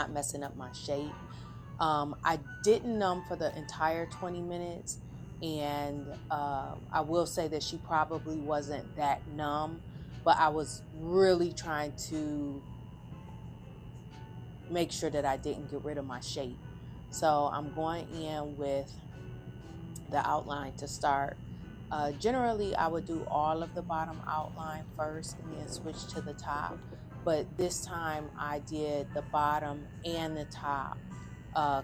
not messing up my shape. I didn't numb for the entire 20 minutes, and I will say that she probably wasn't that numb, but I was really trying to make sure that I didn't get rid of my shape. So I'm going in with the outline to start. Generally, I would do all of the bottom outline first and then switch to the top. But this time I did the bottom and the top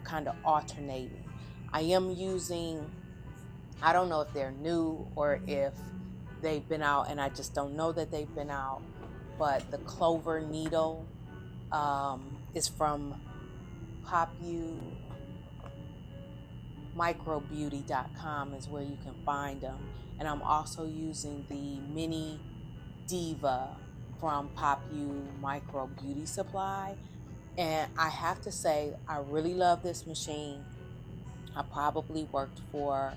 kind of alternating. I am using, I don't know if they're new or if they've been out and I just don't know that they've been out, but the Clover needle is from microbeauty.com is where you can find them. And I'm also using the Mini Diva from Micro Beauty Supply. And I have to say, I really love this machine. I probably worked for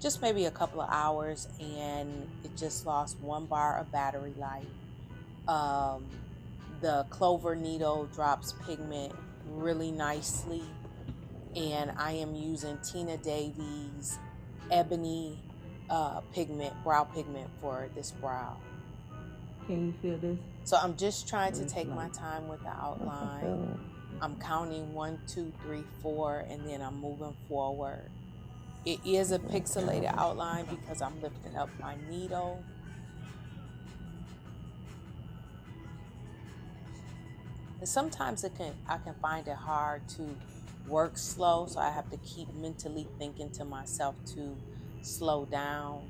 just maybe a couple of hours and it just lost 1 bar of battery life. The Clover needle drops pigment really nicely. And I am using Tina Davies Ebony brow pigment for this brow. Can you feel this? So I'm just trying to take my time with the outline. I'm counting 1, 2, 3, 4, and then I'm moving forward. It is a pixelated outline because I'm lifting up my needle. And sometimes I can find it hard to work slow, so I have to keep mentally thinking to myself to slow down.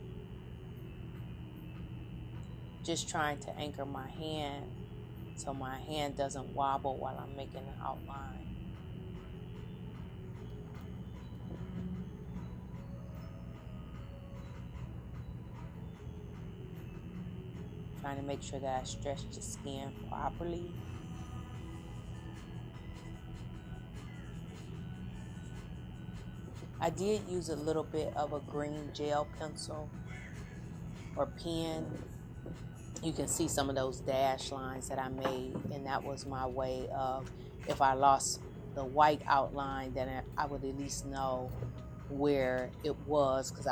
Just trying to anchor my hand so my hand doesn't wobble while I'm making the outline. Trying to make sure that I stretch the skin properly. I did use a little bit of a green gel pencil or pen. You can see some of those dash lines that I made, and that was my way of, if I lost the white outline, then I would at least know where it was, because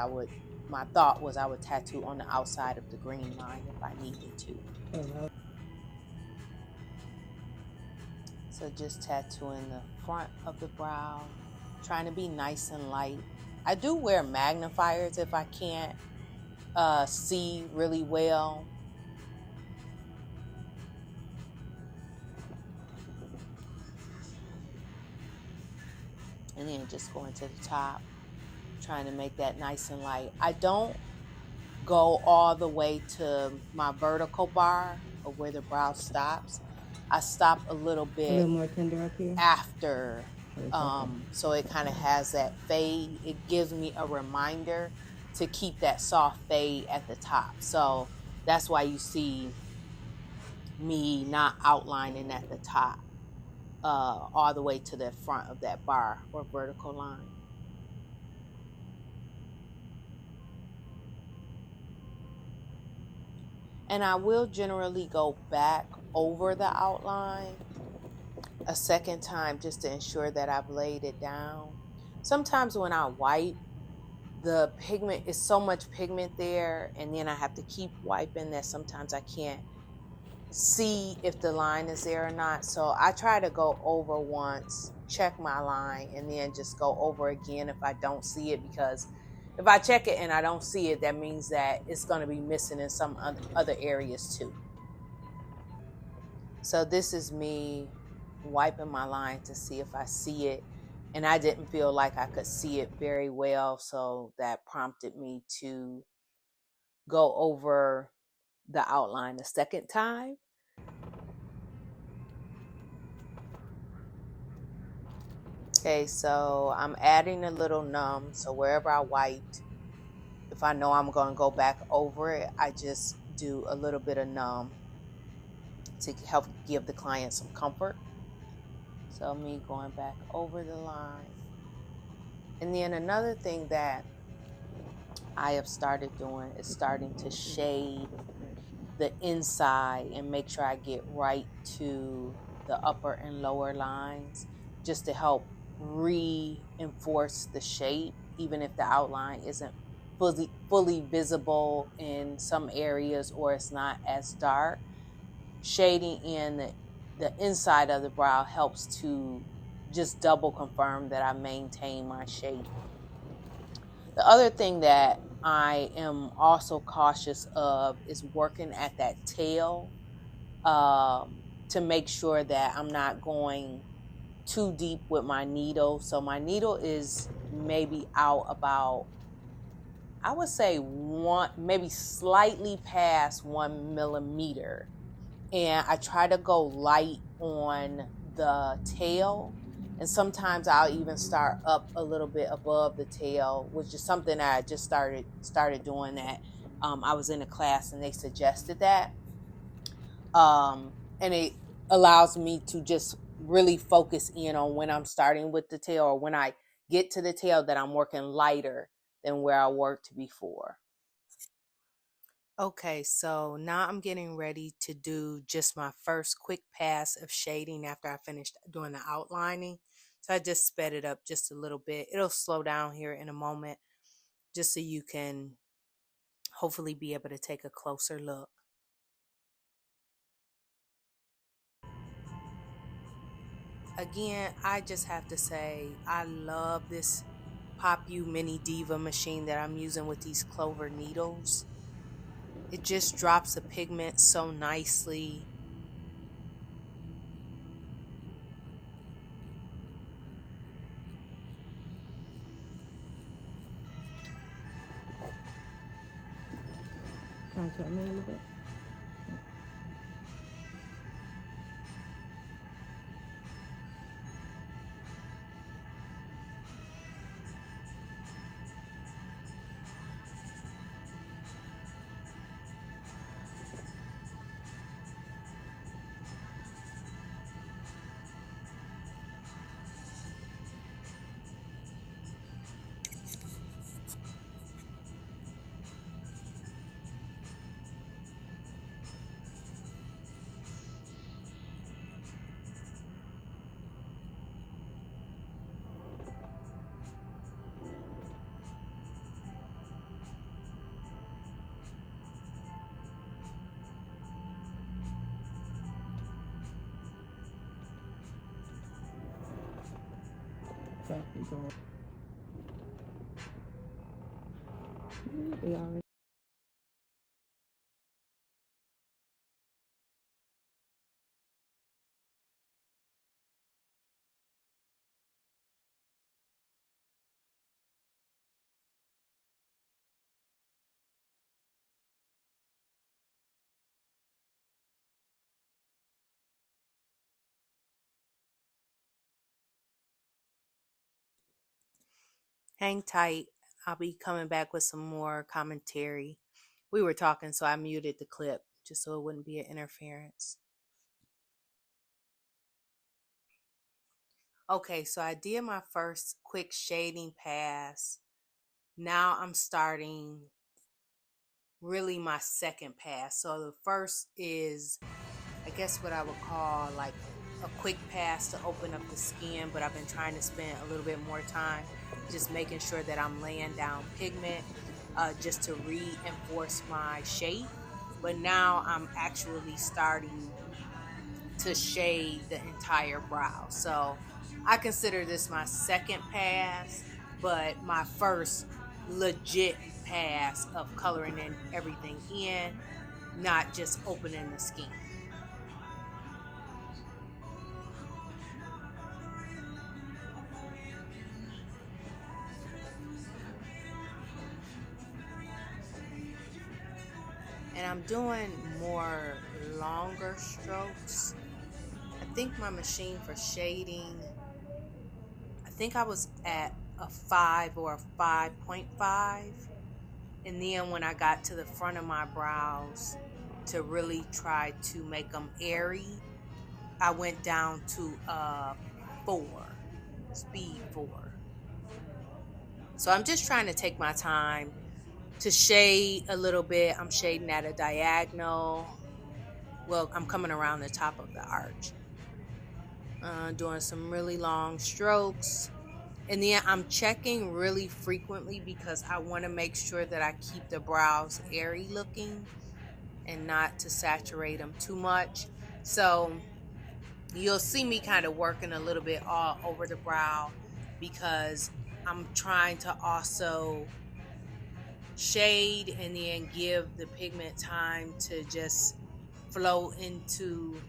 my thought was I would tattoo on the outside of the green line if I needed to. So just tattooing the front of the brow, trying to be nice and light. I do wear magnifiers if I can't see really well. And then just going to the top, trying to make that nice and light. I don't go all the way to my vertical bar or where the brow stops. I stop a little bit, a little more tender up here after, so it kind of has that fade. It gives me a reminder to keep that soft fade at the top. So that's why you see me not outlining at the top all the way to the front of that bar or vertical line. And I will generally go back over the outline a second time just to ensure that I've laid it down. Sometimes when I wipe, the pigment is so much pigment there, and then I have to keep wiping that sometimes I can't see if the line is there or not. So I try to go over once, check my line, and then just go over again if I don't see it, because if I check it and I don't see it, that means that it's going to be missing in some other areas too. So this is me wiping my line to see if I see it, and I didn't feel like I could see it very well, so that prompted me to go over the outline a second time. Okay, so I'm adding a little numb, so wherever I wiped, if I know I'm going to go back over it, I just do a little bit of numb to help give the client some comfort. So me going back over the line. And then another thing that I have started doing is starting to shade the inside and make sure I get right to the upper and lower lines. just to help reinforce the shape, even if the outline isn't fully visible in some areas or it's not as dark. Shading in the inside of the brow helps to just double confirm that I maintain my shape. The other thing that I am also cautious of is working at that tail, to make sure that I'm not going too deep with my needle. So my needle is maybe out about, I would say maybe slightly past 1 millimeter. And I try to go light on the tail. And sometimes I'll even start up a little bit above the tail, which is something that I just started doing that. I was in a class and they suggested that. And it allows me to just really focus in on when I'm starting with the tail, or when I get to the tail, that I'm working lighter than where I worked before. Okay, so now I'm getting ready to do just my first quick pass of shading after I finished doing the outlining. So I just sped it up just a little bit. It'll slow down here in a moment, just so you can hopefully be able to take a closer look. Again, I just have to say, I love this Pop U Mini Diva machine that I'm using with these clover needles. It just drops the pigment so nicely. Can I tell me a little bit? Exactly. They already. Hang tight. I'll be coming back with some more commentary. We were talking, so I muted the clip just so it wouldn't be an interference. Okay, so I did my first quick shading pass. Now I'm starting really my second pass. So the first is, I guess, what I would call like a quick pass to open up the skin, but I've been trying to spend a little bit more time just making sure that I'm laying down pigment, just to reinforce my shape. But now I'm actually starting to shade the entire brow. So I consider this my second pass, but my first legit pass of coloring in everything in, not just opening the skin. And I'm doing more longer strokes. I think my machine for shading, I think I was at a 5 or a 5.5. And then when I got to the front of my brows to really try to make them airy, I went down to 4, speed 4. So I'm just trying to take my time to shade a little bit. I'm shading at a diagonal. Well, I'm coming around the top of the arch. doing some really long strokes. And then I'm checking really frequently because I want to make sure that I keep the brows airy looking and not to saturate them too much. So you'll see me kind of working a little bit all over the brow because I'm trying to also shade and then give the pigment time to just flow into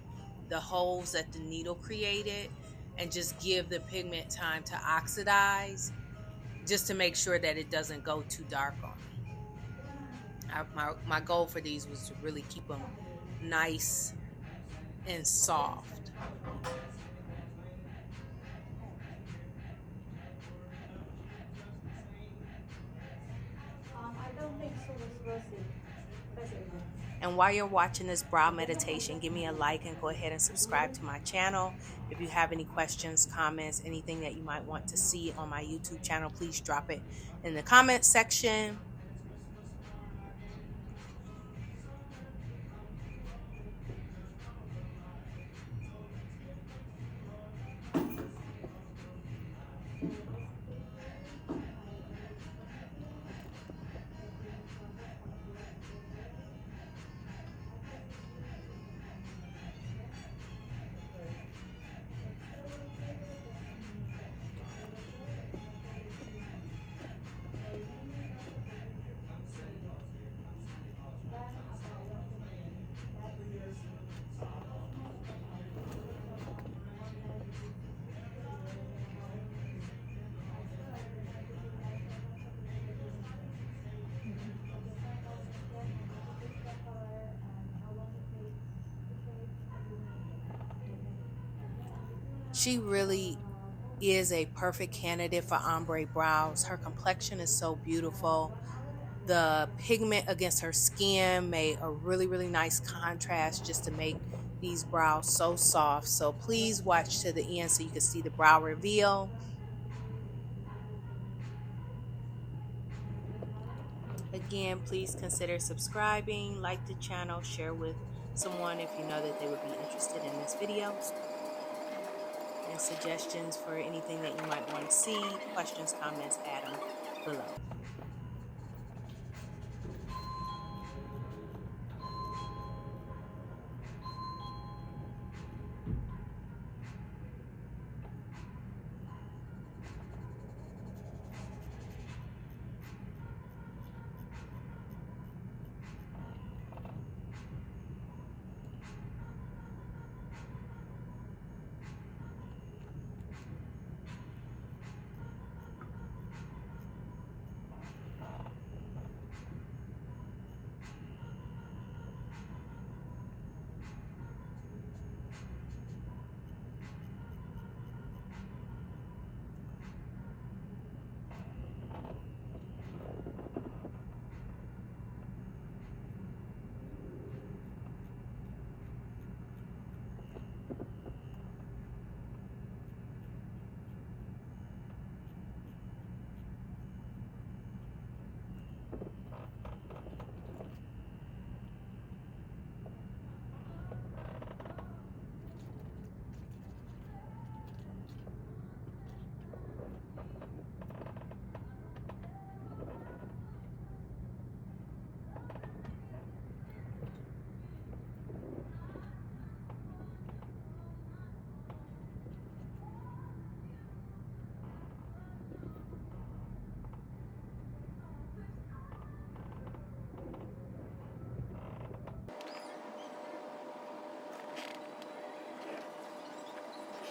the holes that the needle created and just give the pigment time to oxidize, just to make sure that it doesn't go too dark on me. My goal for these was to really keep them nice and soft. And while you're watching this brow meditation, give me a like and go ahead and subscribe to my channel. If you have any questions, comments, anything that you might want to see on my YouTube channel, please drop it in the comment section. She really is a perfect candidate for ombre brows. Her complexion is so beautiful. The pigment against her skin made a really, really nice contrast just to make these brows so soft. So please watch to the end so you can see the brow reveal. Again, please consider subscribing, like the channel, share with someone if you know that they would be interested in this video. And suggestions for anything that you might want to see, questions, comments, add them below.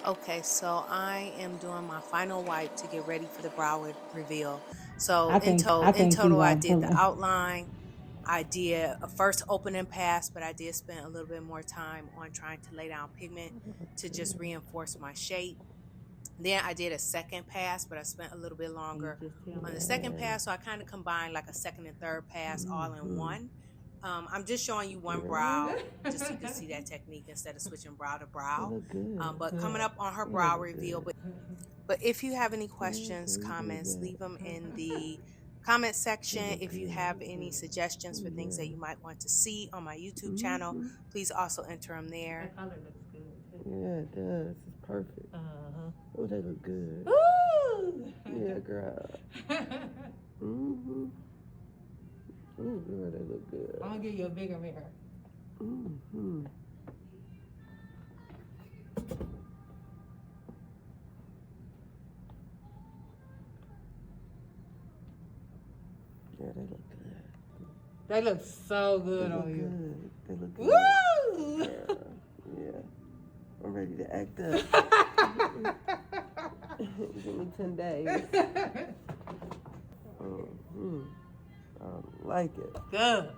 Okay, so I am doing my final wipe to get ready for the brow reveal. So in total, I did the outline. I did a first opening pass, but I did spend a little bit more time on trying to lay down pigment to just reinforce my shape. Then I did a second pass, but I spent a little bit longer on the second pass. So I kind of combined like a second and third pass all in one. I'm just showing you one brow just so you can see that technique instead of switching brow to brow. But coming up on her brow reveal. But if you have any questions, comments, leave them in the comment section. If you have any suggestions for things that you might want to see on my YouTube channel, please also enter them there. That color looks good too. Yeah, it does. perfect. Uh-huh. Oh, they look good. Ooh! Yeah, girl. Mm-hmm. Oh, girl, they look good. I'm gonna give you a bigger mirror. Mm-hmm. Yeah, they look good. They look so good They look on you. good. They look good. Woo! Yeah. I'm ready to act up. Give me 10 days. Mm-hmm. I like it. Good.